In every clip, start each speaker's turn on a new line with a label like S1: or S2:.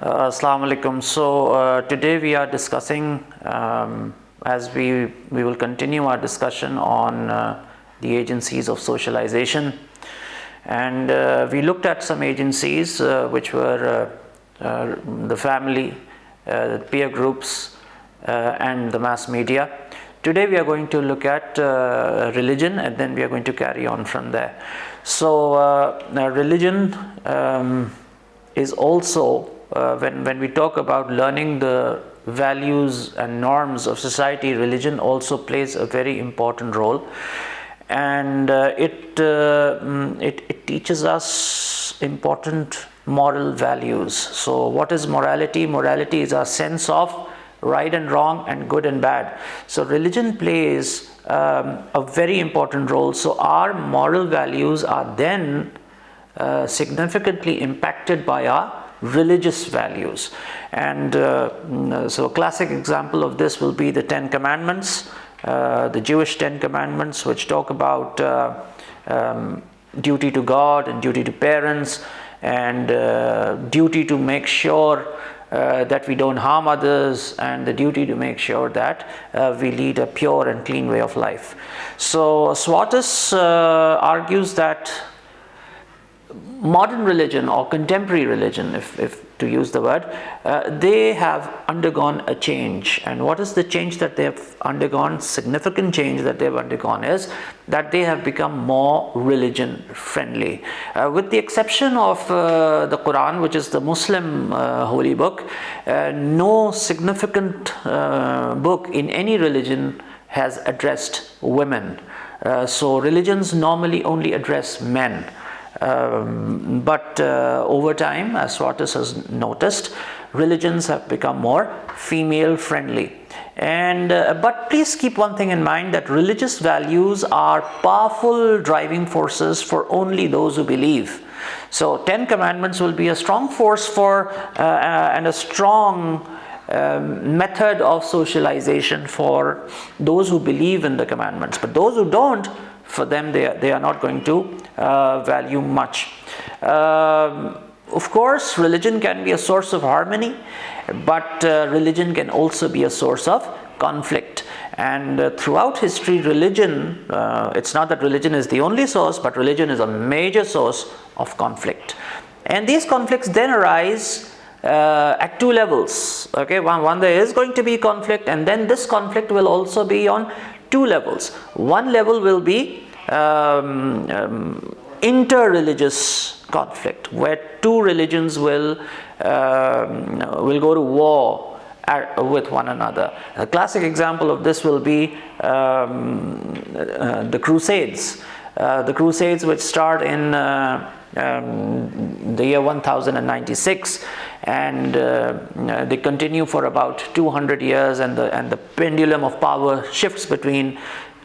S1: Assalamu alaikum. So today we are discussing, as we will continue our discussion on the agencies of socialization, and we looked at some agencies which were the family, peer groups, and the mass media. Today we are going to look at religion, and then we are going to carry on from there. So religion is also, when we talk about learning the values and norms of society, religion also plays a very important role, and it teaches us important moral values. So what is morality? Morality is our sense of right and wrong and good and bad. So religion plays a very important role. So our moral values are then significantly impacted by our religious values. And so a classic example of this will be the Ten Commandments, the Jewish Ten Commandments, which talk about duty to God and duty to parents, and duty to make sure that we don't harm others, and the duty to make sure that we lead a pure and clean way of life. So Swatis argues that modern religion, or contemporary religion, if to use the word, they have undergone a change. And what is the change that they have undergone? Significant change that they have undergone is that they have become more religion friendly. With the exception of the Quran, which is the Muslim holy book, no significant book in any religion has addressed women. So religions normally only address men. But over time, as Swatis has noticed, religions have become more female friendly. And but please keep one thing in mind, that religious values are powerful driving forces for only those who believe. So 10 commandments will be a strong force for and a strong method of socialization for those who believe in the commandments. But those who don't, for them they are not going to value much. Of course, religion can be a source of harmony, but religion can also be a source of conflict. And throughout history, religion, it's not that religion is the only source, but religion is a major source of conflict. And these conflicts then arise at two levels. Okay, one there is going to be conflict, and then this conflict will also be on two levels. One level will be inter-religious conflict, where two religions will go to war with one another. A classic example of this will be the Crusades. The Crusades, which start in the year 1096, and they continue for about 200 years, and the pendulum of power shifts between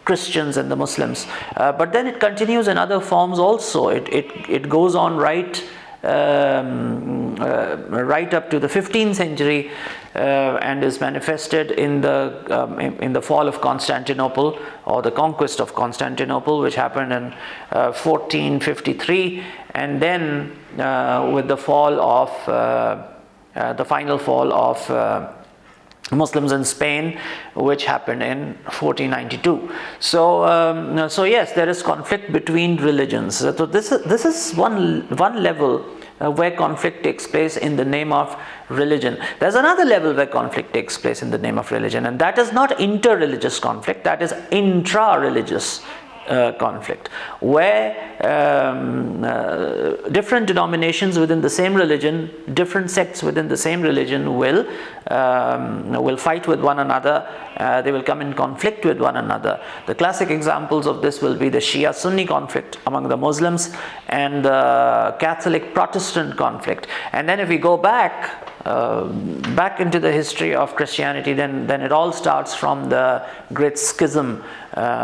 S1: Christians and the Muslims. But then it continues in other forms also. It goes on right up to the 15th century, and is manifested in the fall of Constantinople, or the conquest of Constantinople, which happened in 1453, and then with the fall of the final fall of Muslims in Spain, which happened in 1492. So yes, there is conflict between religions. So this is one level where conflict takes place in the name of religion. There's another level where conflict takes place in the name of religion, and that is not inter-religious conflict, that is intra-religious conflict, where different denominations within the same religion, different sects within the same religion will fight with one another. They will come in conflict with one another. The classic examples of this will be the Shia-Sunni conflict among the Muslims, and the Catholic-Protestant conflict. And then if we go back into the history of Christianity, then it all starts from the Great Schism,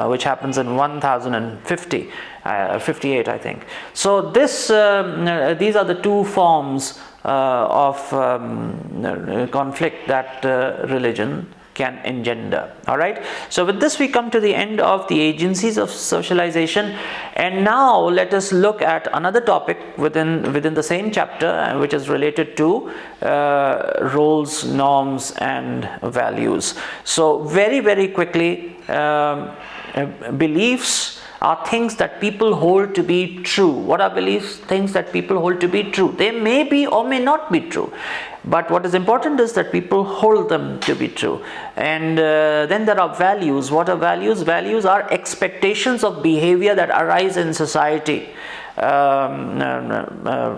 S1: which happens in 1058, I think. So these are the two forms of conflict that religion can engender. All right. So with this, we come to the end of the agencies of socialization, and now let us look at another topic within the same chapter, which is related to roles, norms, and values. So very quickly, beliefs are things that people hold to be true. What are beliefs? Things that people hold to be true. They may be or may not be true, but what is important is that people hold them to be true. And then there are values. What are values? Values are expectations of behavior that arise in society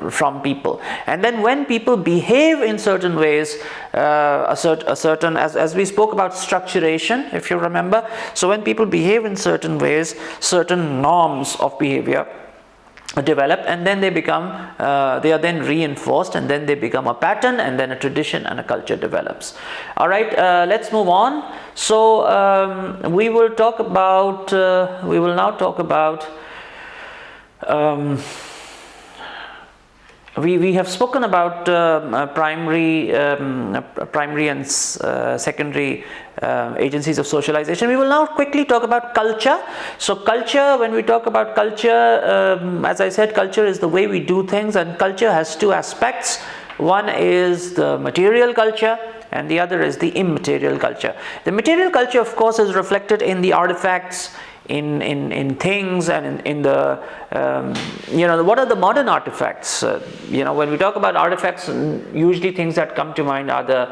S1: from people. And then when people behave in certain ways, a certain as we spoke about structuration, if you remember. So when people behave in certain ways, certain norms of behavior develop, and then they become they are then reinforced, and then they become a pattern, and then a tradition and a culture develops. All right, let's move on. So we will now talk about we have spoken about primary and secondary agencies of socialization. We will now quickly talk about culture. So culture, when we talk about culture, as I said, culture is the way we do things, and culture has two aspects. One is the material culture, and the other is the immaterial culture. The material culture, of course, is reflected in the artifacts, in things, and in the what are the modern artifacts? When we talk about artifacts, usually things that come to mind are the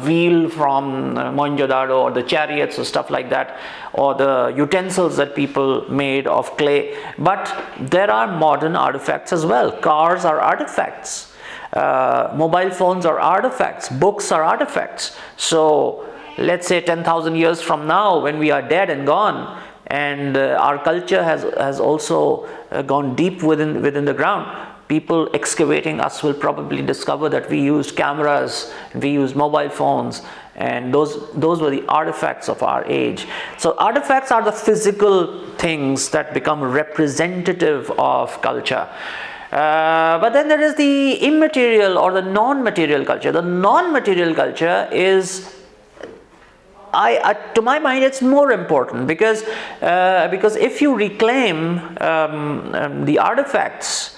S1: wheel from Mohenjo-daro, or the chariots or stuff like that, or the utensils that people made of clay. But there are modern artifacts as well. Cars are artifacts. Mobile phones are artifacts. Books are artifacts. So let's say 10,000 years from now, when we are dead and gone, and our culture has also gone deep within the ground, people excavating us will probably discover that we used cameras, we used mobile phones, and those were the artifacts of our age. So artifacts are the physical things that become representative of culture. But then there is the immaterial or the non-material culture. The non-material culture is, to my mind, it's more important, because if you reclaim the artifacts,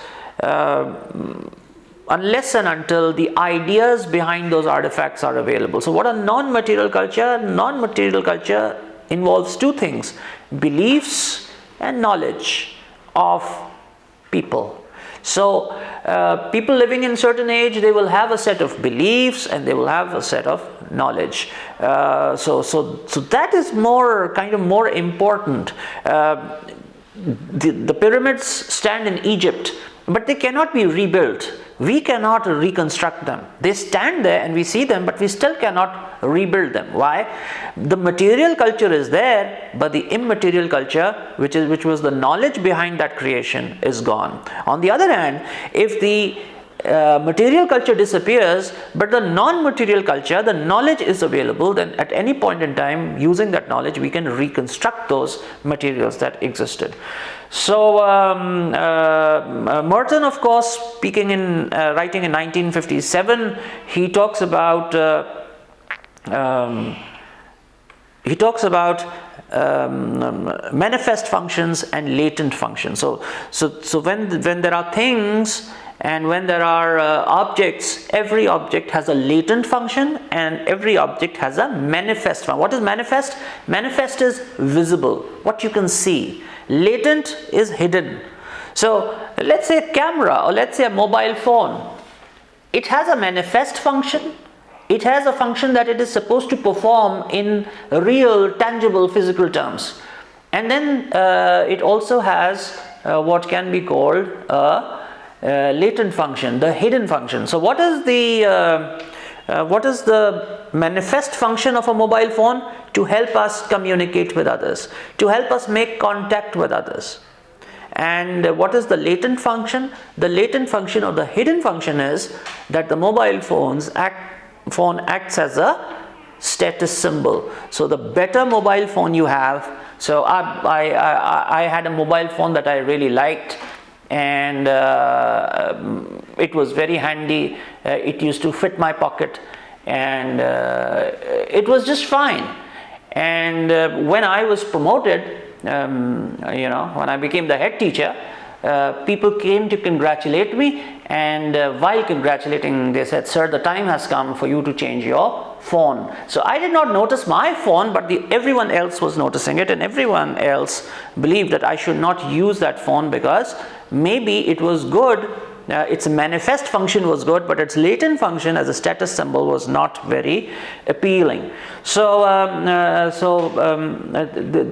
S1: unless and until the ideas behind those artifacts are available. So what are non-material culture? Non-material culture involves two things: beliefs and knowledge of people. So people living in certain age, they will have a set of beliefs and they will have a set of knowledge. So that is more important. The pyramids stand in Egypt, but they cannot be rebuilt. We cannot reconstruct them. They stand there and we see them, but we still cannot rebuild them. Why? The material culture is there, but the immaterial culture, which was the knowledge behind that creation, is gone. On the other hand, if the material culture disappears, but the non-material culture, the knowledge is available, then at any point in time, using that knowledge, we can reconstruct those materials that existed. So Merton, of course, writing in 1957, he talks about manifest functions and latent functions. So when there are things and when there are objects, every object has a latent function and every object has a manifest function. What is manifest? Manifest is visible, what you can see. Latent is hidden. So let's say a camera, or let's say a mobile phone. It has a manifest function. It has a function that it is supposed to perform in real, tangible, physical terms. And then it also has what can be called a latent function, the hidden function. So what is the manifest function of a mobile phone? To help us communicate with others, to help us make contact with others. And what is the latent function? The latent function or the hidden function is that the mobile phone acts as a status symbol. So the better mobile phone you have, so I had a mobile phone that I really liked, and it was very handy. It used to fit my pocket, and it was just fine. And when I was promoted, when I became the head teacher, people came to congratulate me, and while congratulating, they said, "Sir, the time has come for you to change your phone." So I did not notice my phone, but everyone else was noticing it, and everyone else believed that I should not use that phone because maybe it was good. Its manifest function was good, but its latent function as a status symbol was not very appealing. So,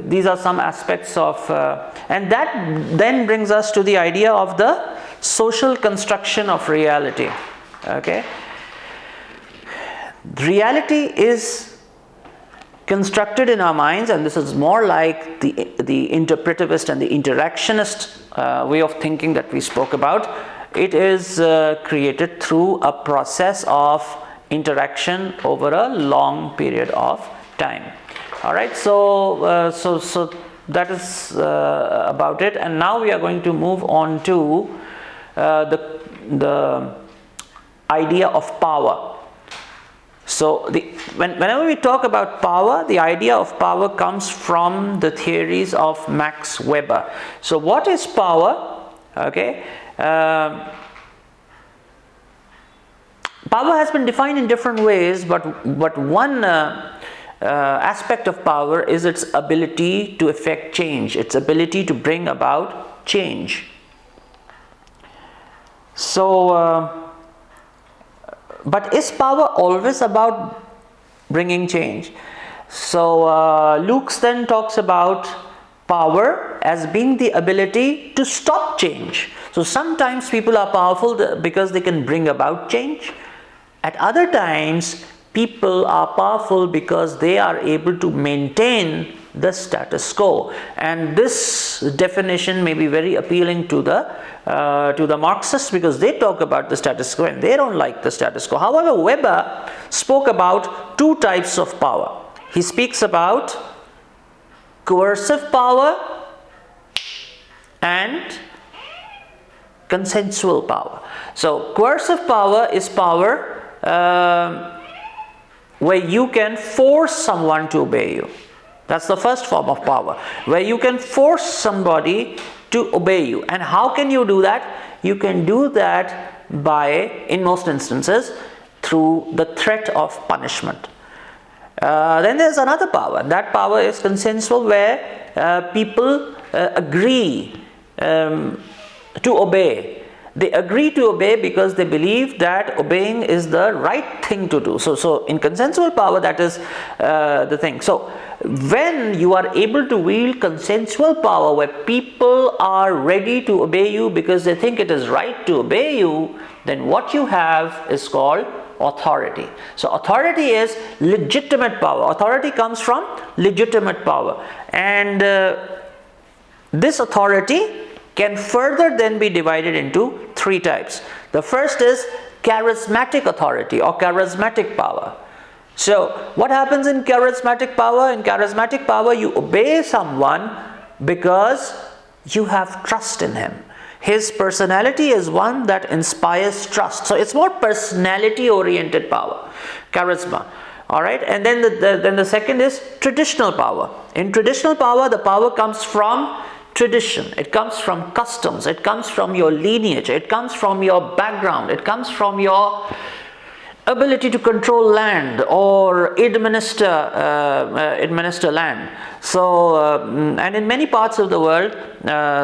S1: these are some aspects of, and that then brings us to the idea of the social construction of reality. Okay, reality is constructed in our minds, and this is more like the interpretivist and the interactionist way of thinking that we spoke about. It is created through a process of interaction over a long period of time. All right, so that is about it, and now we are going to move on to the idea of power. So whenever we talk about power, the idea of power comes from the theories of Max Weber. So what is power? Okay. Power has been defined in different ways, but one aspect of power is its ability to effect change, its ability to bring about change. So, but is power always about bringing change? So, Luke's then talks about power as being the ability to stop change. So sometimes people are powerful because they can bring about change. At other times, people are powerful because they are able to maintain the status quo. And this definition may be very appealing to the Marxists, because they talk about the status quo and they don't like the status quo. However, Weber spoke about two types of power. He speaks about coercive power and consensual power. So coercive power is power where you can force someone to obey you. That's the first form of power, where you can force somebody to obey you. And how can you do that? You can do that by, in most instances, through the threat of punishment. Then there's another power. That power is consensual, where people agree to obey. They agree to obey because they believe that obeying is the right thing to do. So in consensual power, that is the thing. So when you are able to wield consensual power, where people are ready to obey you because they think it is right to obey you, then what you have is called authority. So authority is legitimate power. Authority comes from legitimate power, and this authority can further then be divided into three types. The first is charismatic authority or charismatic power. So what happens in charismatic power? In charismatic power, you obey someone because you have trust in him. His personality is one that inspires trust. So it's more personality oriented power, charisma. All right, and then the second is traditional power. In traditional power, the power comes from tradition, it comes from customs, it comes from your lineage, it comes from your background, it comes from your ability to control land or administer land. So and in many parts of the world,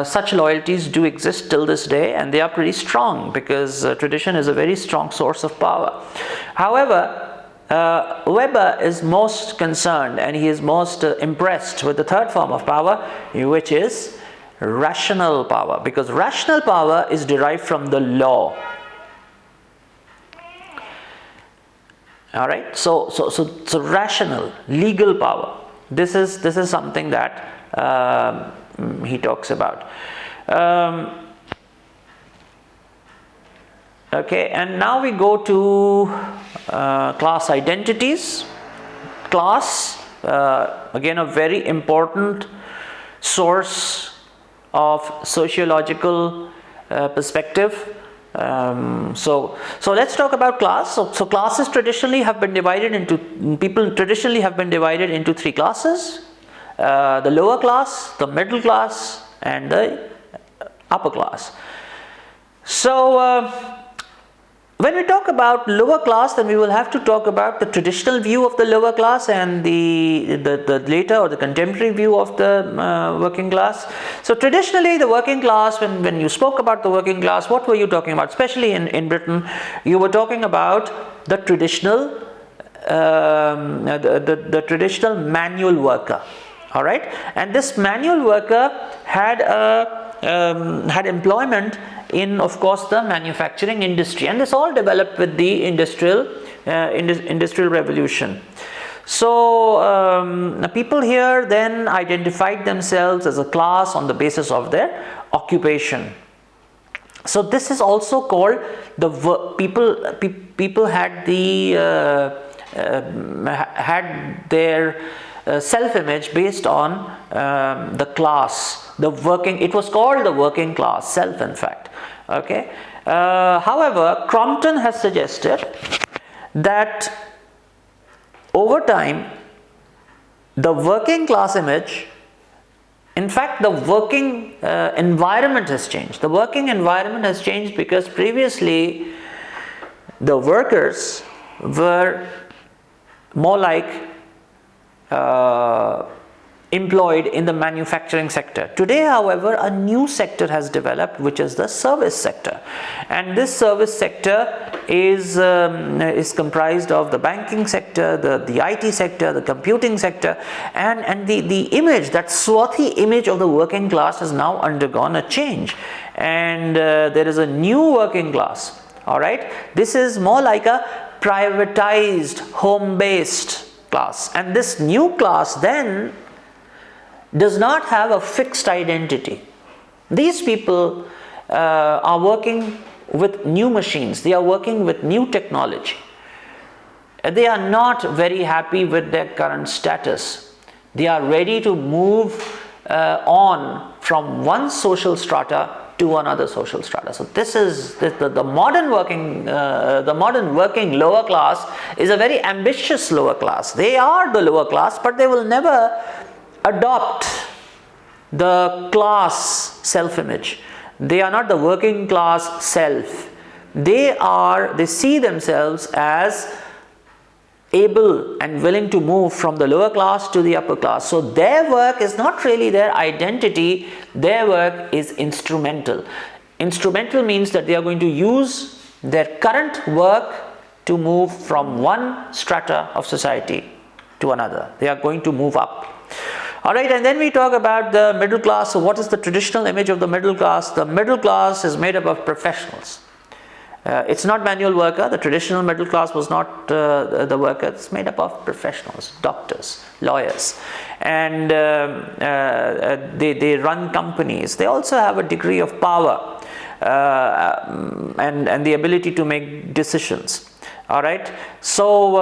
S1: such loyalties do exist till this day, and they are pretty strong because tradition is a very strong source of power. However, Weber is most concerned, and he is most impressed with the third form of power, which is rational power, because rational power is derived from the law. All right, so rational, legal power. This is something that he talks about. Okay, and now we go to class identities. Class, again, a very important source of sociological perspective. So let's talk about class. So classes traditionally have been divided into, people traditionally have been divided into three classes: the lower class, the middle class, and the upper class. So when we talk about lower class, then we will have to talk about the traditional view of the lower class and the later or the contemporary view of the working class. So traditionally, the working class, when you spoke about the working class, what were you talking about? Especially in Britain, you were talking about the traditional the traditional manual worker. All right, and this manual worker had employment in, of course, the manufacturing industry, and this all developed with the industrial revolution. So people here then identified themselves as a class on the basis of their occupation. So this is also called the people had their self-image based on the class, the working. It was called the working class self, in fact. Okay. However, Crompton has suggested that over time, the working class image, in fact, the working environment has changed. The working environment has changed because previously the workers were more like employed in the manufacturing sector. Today, however, a new sector has developed, which is the service sector, and this service sector is comprised of the banking sector, the IT sector, the computing sector, and the image, that swarthy image of the working class has now undergone a change, and there is a new working class. All right, this is more like a privatized, home-based class, and this new class then does not have a fixed identity. These people are working with new machines, they are working with new technology. They are not very happy with their current status. They are ready to move on from one social strata to another social strata. So this is the modern working lower class is a very ambitious lower class. They are the lower class, but they will never adopt the class self-image. They are not the working class self. They see themselves as able and willing to move from the lower class to the upper class. So their work is not really their identity, their work is instrumental. Instrumental means that they are going to use their current work to move from one strata of society to another. They are going to move up. All right, and then we talk about the middle class. So what is the traditional image of the middle class? The middle class is made up of professionals. It's not manual worker. The traditional middle class was not the worker. It's made up of professionals, doctors, lawyers, and they run companies. They also have a degree of power and the ability to make decisions. All right, so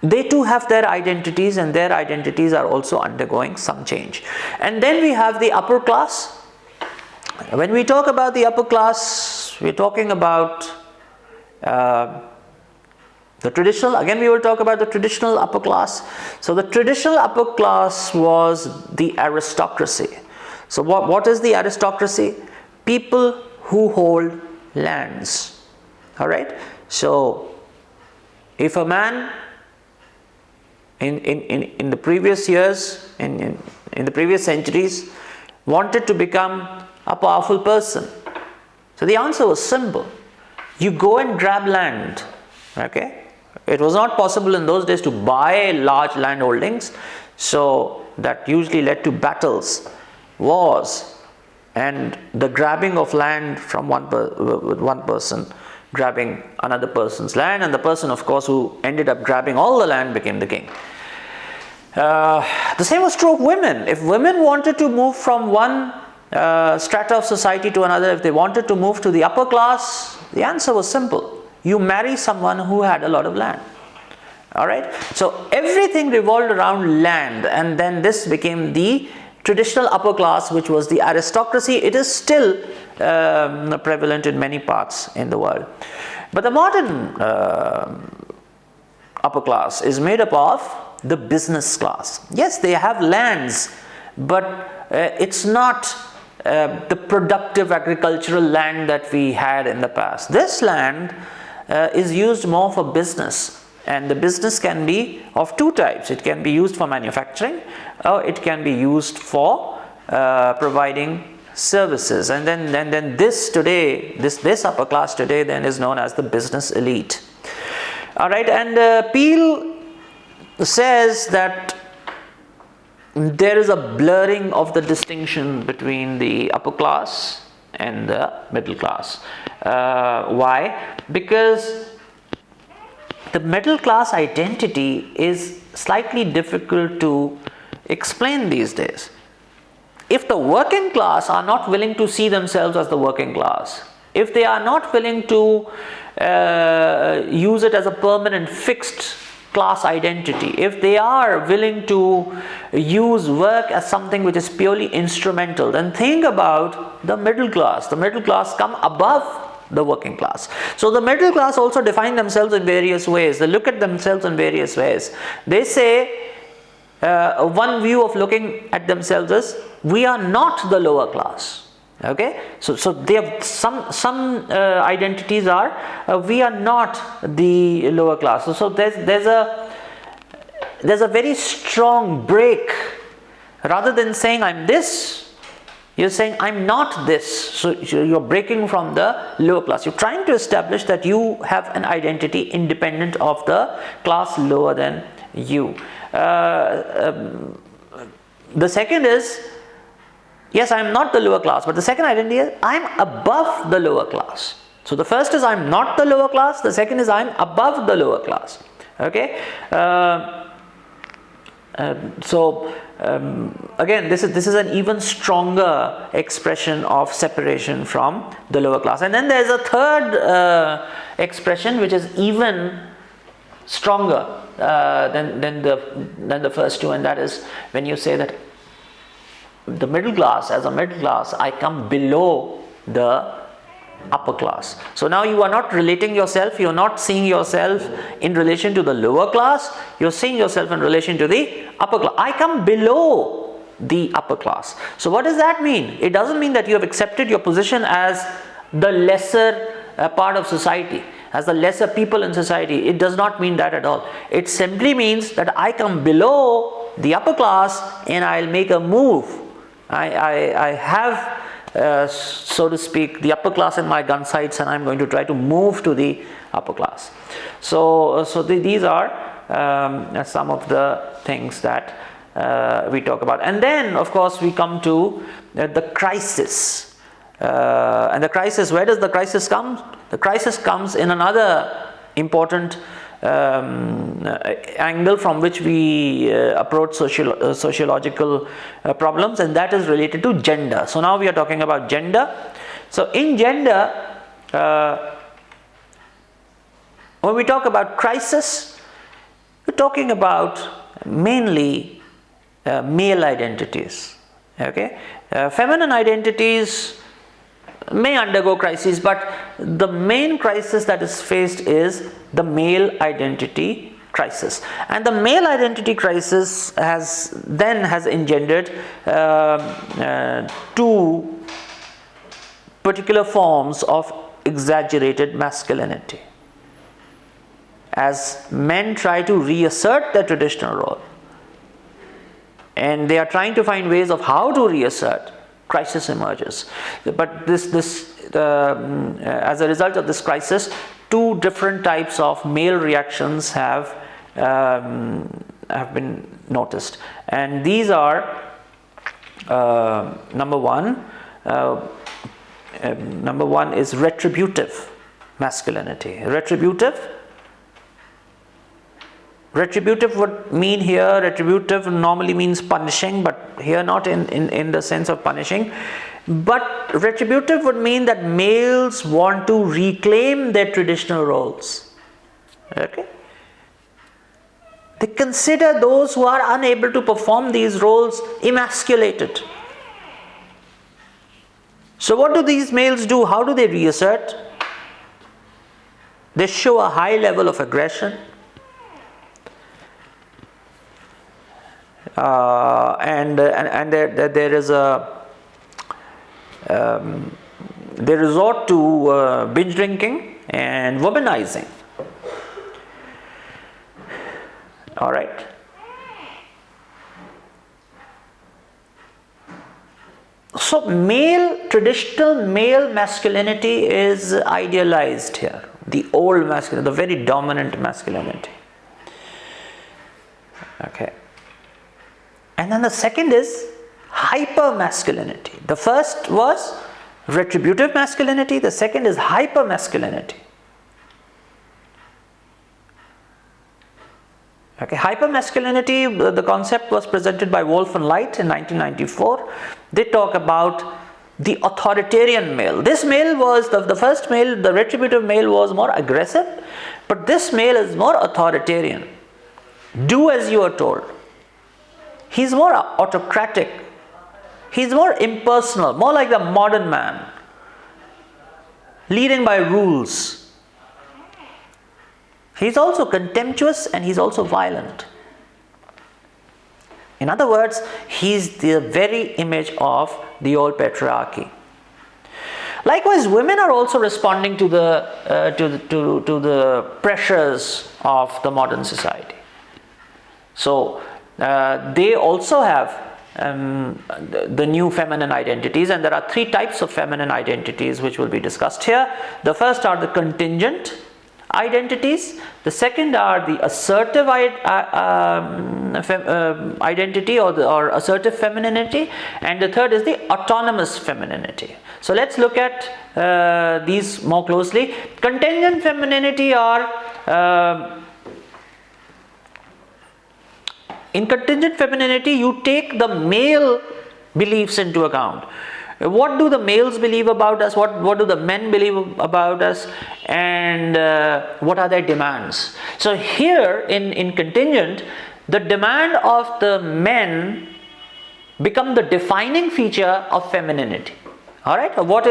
S1: they too have their identities, and their identities are also undergoing some change. And then we have the upper class. When we talk about the upper class, we're talking about the traditional, again we will talk about the traditional upper class. So the traditional upper class was the aristocracy. So what is the aristocracy? People who hold lands. All right. So if a man in the previous years, in the previous centuries, wanted to become a powerful person, so the answer was simple: you go and grab land. Okay, it was not possible in those days to buy large land holdings, so that usually led to battles, wars, and the grabbing of land from one person grabbing another person's land, and the person, of course, who ended up grabbing all the land became the king. The same was true of women. If women wanted to move from one strata of society to another, if they wanted to move to the upper class, the answer was simple: you marry someone who had a lot of land. All right. So everything revolved around land, and then this became the traditional upper class, which was the aristocracy, it is still prevalent in many parts in the world. But the modern upper class is made up of the business class. Yes, they have lands, but it's not the productive agricultural land that we had in the past. This land is used more for business, and the business can be of two types. It can be used for manufacturing, or it can be used for providing services. And then this today, this upper class today then is known as the business elite. All right, and Peel says that there is a blurring of the distinction between the upper class and the middle class. Why? Because the middle class identity is slightly difficult to explain these days. If the working class are not willing to see themselves as the working class, if they are not willing to use it as a permanent fixed class identity, if they are willing to use work as something which is purely instrumental, then think about the middle class. The middle class come above the working class. So the middle class also define themselves in various ways. They look at themselves in various ways. They say, one view of looking at themselves is, we are not the lower class. Okay, so they have some identities are we are not the lower class. So there's a very strong break. Rather than saying I'm this, you're saying I'm not this. So you're breaking from the lower class. You're trying to establish that you have an identity independent of the class lower than you. The second is, yes, I am not the lower class, but the second identity is I am above the lower class. So the first is I am not the lower class, the second is I am above the lower class. Okay. Again, this is an even stronger expression of separation from the lower class. And then there is a third expression which is even stronger than the first two, and that is when you say that the middle class, as a middle class, I come below the upper class. So now you are not relating yourself, you are not seeing yourself in relation to the lower class, you are seeing yourself in relation to the upper class. I come below the upper class. So what does that mean? It doesn't mean that you have accepted your position as the lesser part of society, as the lesser people in society. It does not mean that at all. It simply means that I come below the upper class and I'll make a move. I have, so to speak, the upper class in my gun sights, and I'm going to try to move to the upper class. So these are some of the things that we talk about. And then, of course, we come to the crisis. And the crisis, where does the crisis come? The crisis comes in another important angle from which we approach sociological problems, and that is related to gender. So now we are talking about gender. So in gender, when we talk about crisis, we're talking about mainly male identities. Okay, feminine identities may undergo crises, but the main crisis that is faced is the male identity crisis. And the male identity crisis has engendered two particular forms of exaggerated masculinity. As men try to reassert their traditional role, and they are trying to find ways of how to reassert, crisis emerges. But this as a result of this crisis, two different types of male reactions have been noticed, and these are number one is retributive masculinity. Retributive would mean here, retributive normally means punishing, but here not in the sense of punishing. But retributive would mean that males want to reclaim their traditional roles. Okay? They consider those who are unable to perform these roles emasculated. So what do these males do? How do they reassert? They show a high level of aggression. And there is they resort to binge drinking and womanizing. All right. So traditional male masculinity is idealized here. The old masculinity, the very dominant masculinity. Okay. And then the second is hyper masculinity. The first was retributive masculinity, the second is hyper masculinity. Okay, hypermasculinity, the concept was presented by Wolf and Light in 1994. They talk about the authoritarian male. This male was, the first male, the retributive male was more aggressive, but this male is more authoritarian. Do as you are told. He's more autocratic. He's more impersonal, more like the modern man, leading by rules. He's also contemptuous and he's also violent. In other words, he's the very image of the old patriarchy. Likewise, women are also responding to the pressures of the modern society. So they also have the new feminine identities, and there are three types of feminine identities which will be discussed here. The first are the contingent identities, the second are the assertive identity or assertive femininity, and the third is the autonomous femininity. So let's look at these more closely. Contingent femininity are in contingent femininity, you take the male beliefs into account. What do the males believe about us? What do the men believe about us? And what are their demands? So here in contingent, the demand of the men become the defining feature of femininity. All right, what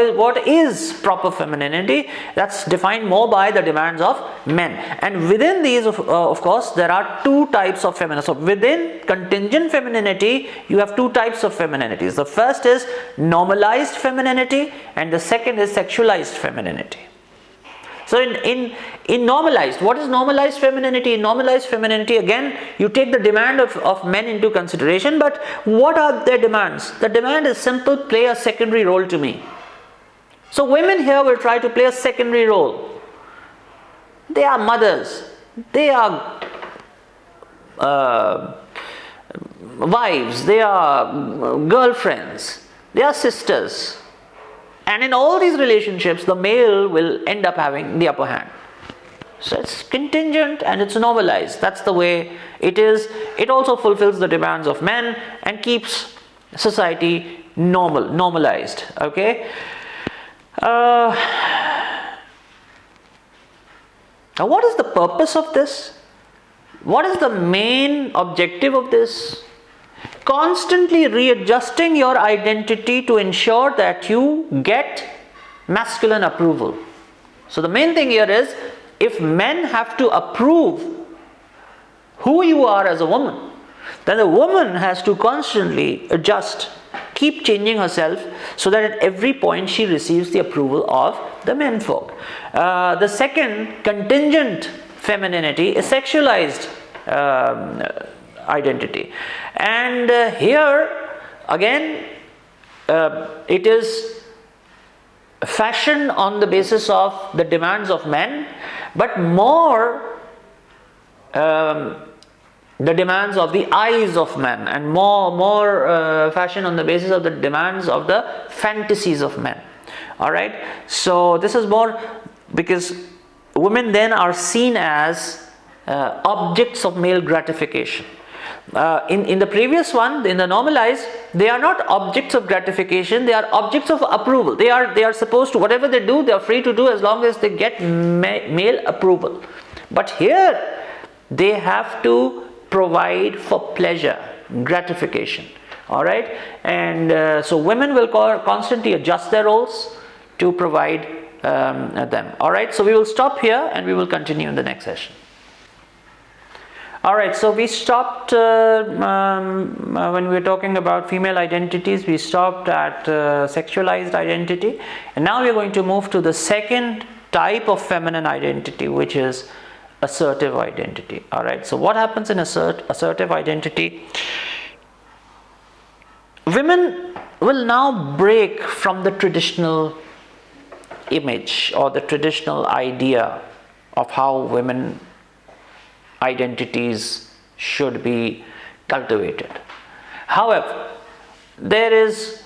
S1: is proper femininity? That's defined more by the demands of men. And within these, of course, there are two types of femininity. So within contingent femininity, you have two types of femininities. The first is normalized femininity, and the second is sexualized femininity. So in normalized, what is normalized femininity? In normalized femininity, again, you take the demand of men into consideration, but what are their demands? The demand is simple: play a secondary role to me. So women here will try to play a secondary role. They are mothers, they are wives, they are girlfriends, they are sisters. And in all these relationships, the male will end up having the upper hand. So it's contingent and it's normalized. That's the way it is. It also fulfills the demands of men and keeps society normalized. Okay. Now, what is the purpose of this? What is the main objective of this? Constantly readjusting your identity to ensure that you get masculine approval. So the main thing here is, if men have to approve who you are as a woman, then the woman has to constantly adjust, keep changing herself, so that at every point she receives the approval of the menfolk. The second, contingent femininity, is sexualized identity. And here again, it is fashioned on the basis of the demands of men, but more the demands of the eyes of men, and more fashion on the basis of the demands of the fantasies of men. All right, so this is more because women then are seen as objects of male gratification. In the previous one, in the normalized, they are not objects of gratification, they are objects of approval. They are supposed to, whatever they do, they are free to do as long as they get male approval. But here, they have to provide for pleasure, gratification. All right, and so women will constantly adjust their roles to provide them. All right, so we will stop here and we will continue in the next session. All right, so we stopped when we were talking about female identities. We stopped at sexualized identity, and now we are going to move to the second type of feminine identity, which is assertive identity. All right, so what happens in assertive identity? Women will now break from the traditional image or the traditional idea of how women identities should be cultivated. However, there is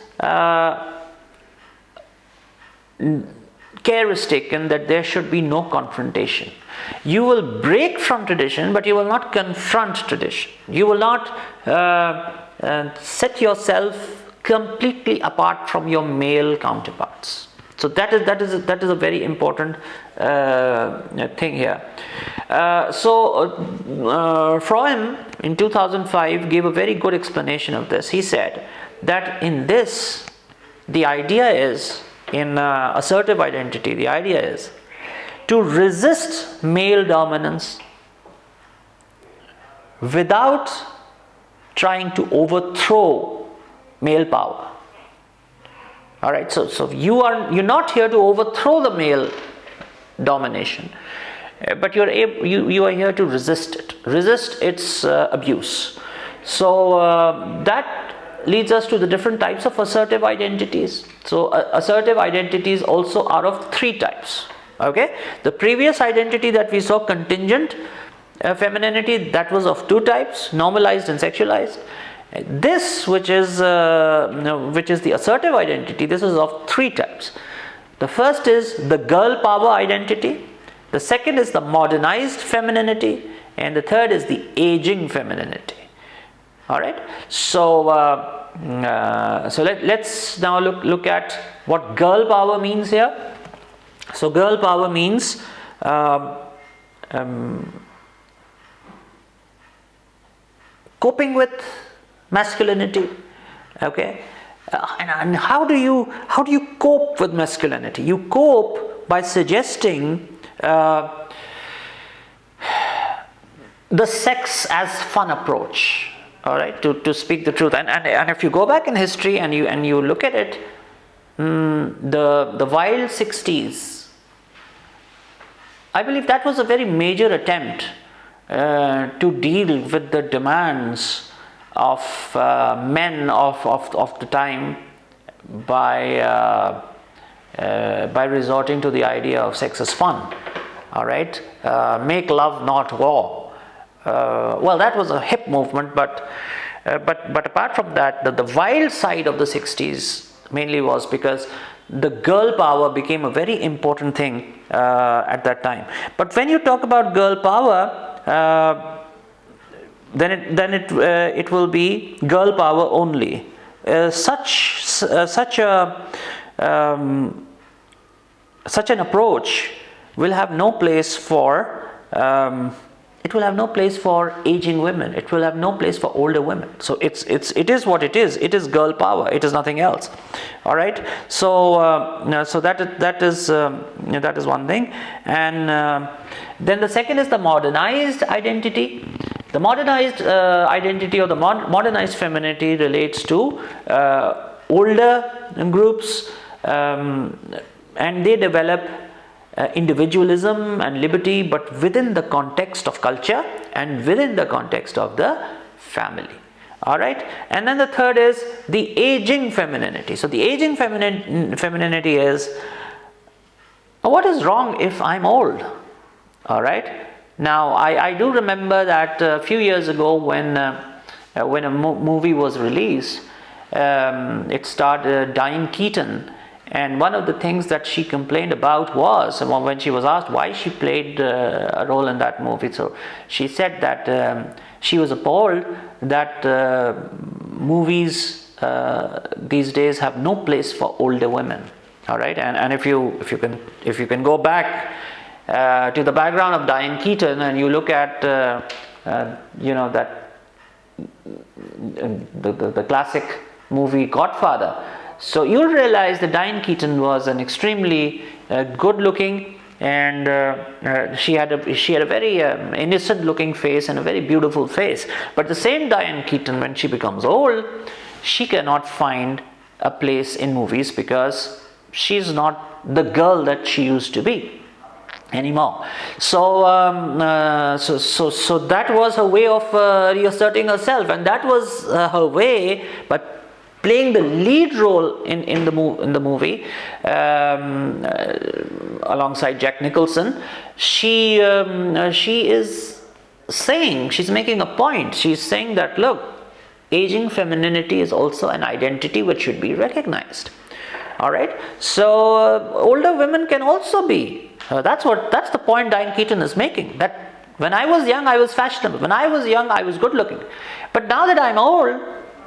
S1: care is taken that there should be no confrontation. You will break from tradition, but you will not confront tradition. You will not set yourself completely apart from your male counterparts. So that is a very important thing here. Freud in 2005 gave a very good explanation of this. He said that in this, the idea is, in assertive identity, the idea is to resist male dominance without trying to overthrow male power. All right, so you're not here to overthrow the male domination, but you are here to resist its abuse. So that leads us to the different types of assertive identities. So assertive identities also are of three types. Okay, the previous identity that we saw, contingent femininity, that was of two types, normalized and sexualized. This, which is the assertive identity, this is of three types. The first is the girl power identity, the second is the modernized femininity, and the third is the aging femininity. All right, so let's now look at what girl power means here. So girl power means coping with masculinity. Okay, and how do you cope with masculinity? You cope by suggesting the sex as fun approach. All right, to speak the truth, and if you go back in history and you look at it, the wild 60s, I believe that was a very major attempt to deal with the demands of men of the time by resorting to the idea of sex as fun. All right, make love, not war. Well, that was a hip movement, but apart from that, the wild side of the 60s mainly was because the girl power became a very important thing at that time. But when you talk about girl power, then it will be girl power only. Such an approach will have no place for aging women. It will have no place for older women. So it is what it is. It is girl power. It is nothing else. All right. So that is one thing. And then the second is the modernized identity. The modernized identity or the modernized femininity relates to older groups, and they develop individualism and liberty, but within the context of culture and within the context of the family. All right, and then the third is the aging femininity. So the aging femininity is, what is wrong if I'm old? All right. Now I do remember that a few years ago when a movie was released, it starred Diane Keaton. And one of the things that she complained about was, when she was asked why she played a role in that movie, so she said that she was appalled that movies these days have no place for older women. All right, and if you can go back to the background of Diane Keaton and you look at that the classic movie Godfather. So you'll realize that Diane Keaton was an extremely good-looking, and she had a very innocent-looking face and a very beautiful face. But the same Diane Keaton, when she becomes old, she cannot find a place in movies because she's not the girl that she used to be anymore. So that was her way of reasserting herself, and that was her way. But playing the lead role in the movie alongside Jack Nicholson, she is saying, she's making a point. She's saying that, look, aging femininity is also an identity which should be recognized. All right. So older women can also be. That's the point Diane Keaton is making. That when I was young, I was fashionable. When I was young, I was good looking. But now that I'm old,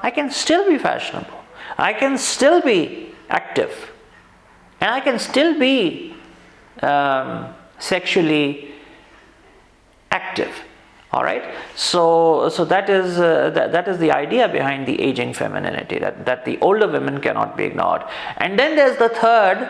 S1: I can still be fashionable. I can still be active. And I can still be sexually active. All right. So that is the idea behind the aging femininity, that the older women cannot be ignored. And then there's the third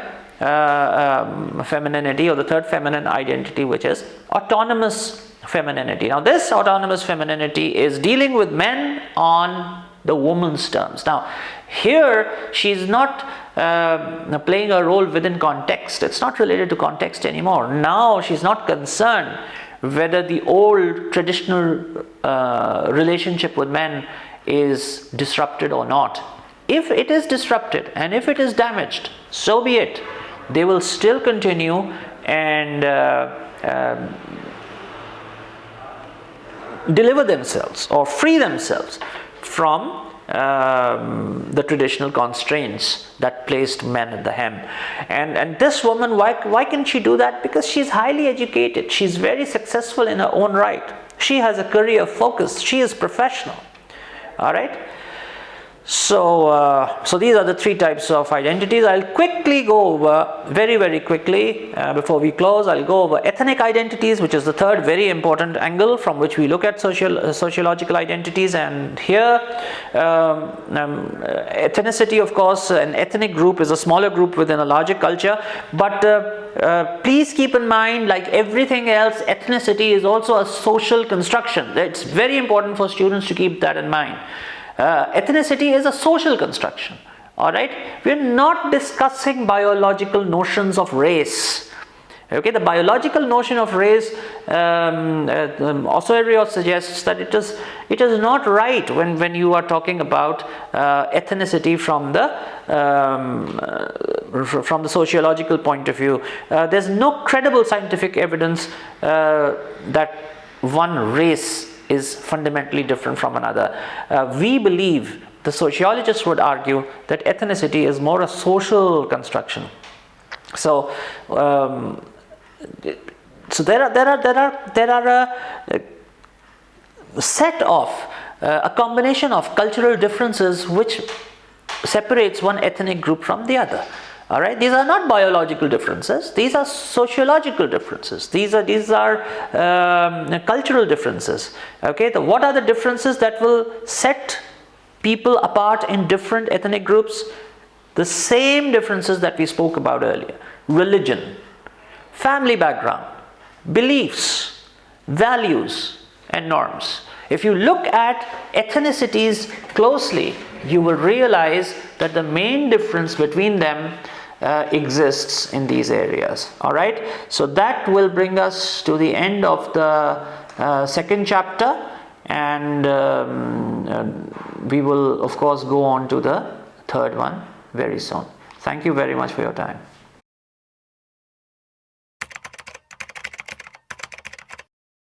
S1: femininity, or the third feminine identity, which is autonomous femininity. Now, this autonomous femininity is dealing with men on the woman's terms. Now, here she's not playing a role within context. It's not related to context anymore. Now she's not concerned whether the old traditional relationship with men is disrupted or not. If it is disrupted and if it is damaged, so be it. They will still continue and deliver themselves or free themselves from the traditional constraints that placed men at the hem. And this woman, why can she do that? Because she's highly educated. She's very successful in her own right. She has a career focus. She is professional. All right. So these are the three types of identities. I'll quickly go over, very quickly, before we close, I'll go over ethnic identities, which is the third very important angle from which we look at sociological identities. And here, ethnicity, of course, an ethnic group is a smaller group within a larger culture. But please keep in mind, like everything else, ethnicity is also a social construction. It's very important for students to keep that in mind. Ethnicity is a social construction. All right, we're not discussing biological notions of race. Okay, the biological notion of race, Ossorio suggests that it is not right when you are talking about ethnicity from the sociological point of view. There's no credible scientific evidence that one race is fundamentally different from another. We believe, the sociologists would argue, that ethnicity is more a social construction. So there are a set of a combination of cultural differences which separates one ethnic group from the other. All right, these are not biological differences. These are sociological differences. These are cultural differences. Okay, what are the differences that will set people apart in different ethnic groups? The same differences that we spoke about earlier: religion, family background, beliefs, values, and norms. If you look at ethnicities closely, you will realize that the main difference between them exists in these areas. All right, so that will bring us to the end of the second chapter, and we will of course go on to the third one very soon. Thank you very much for your time.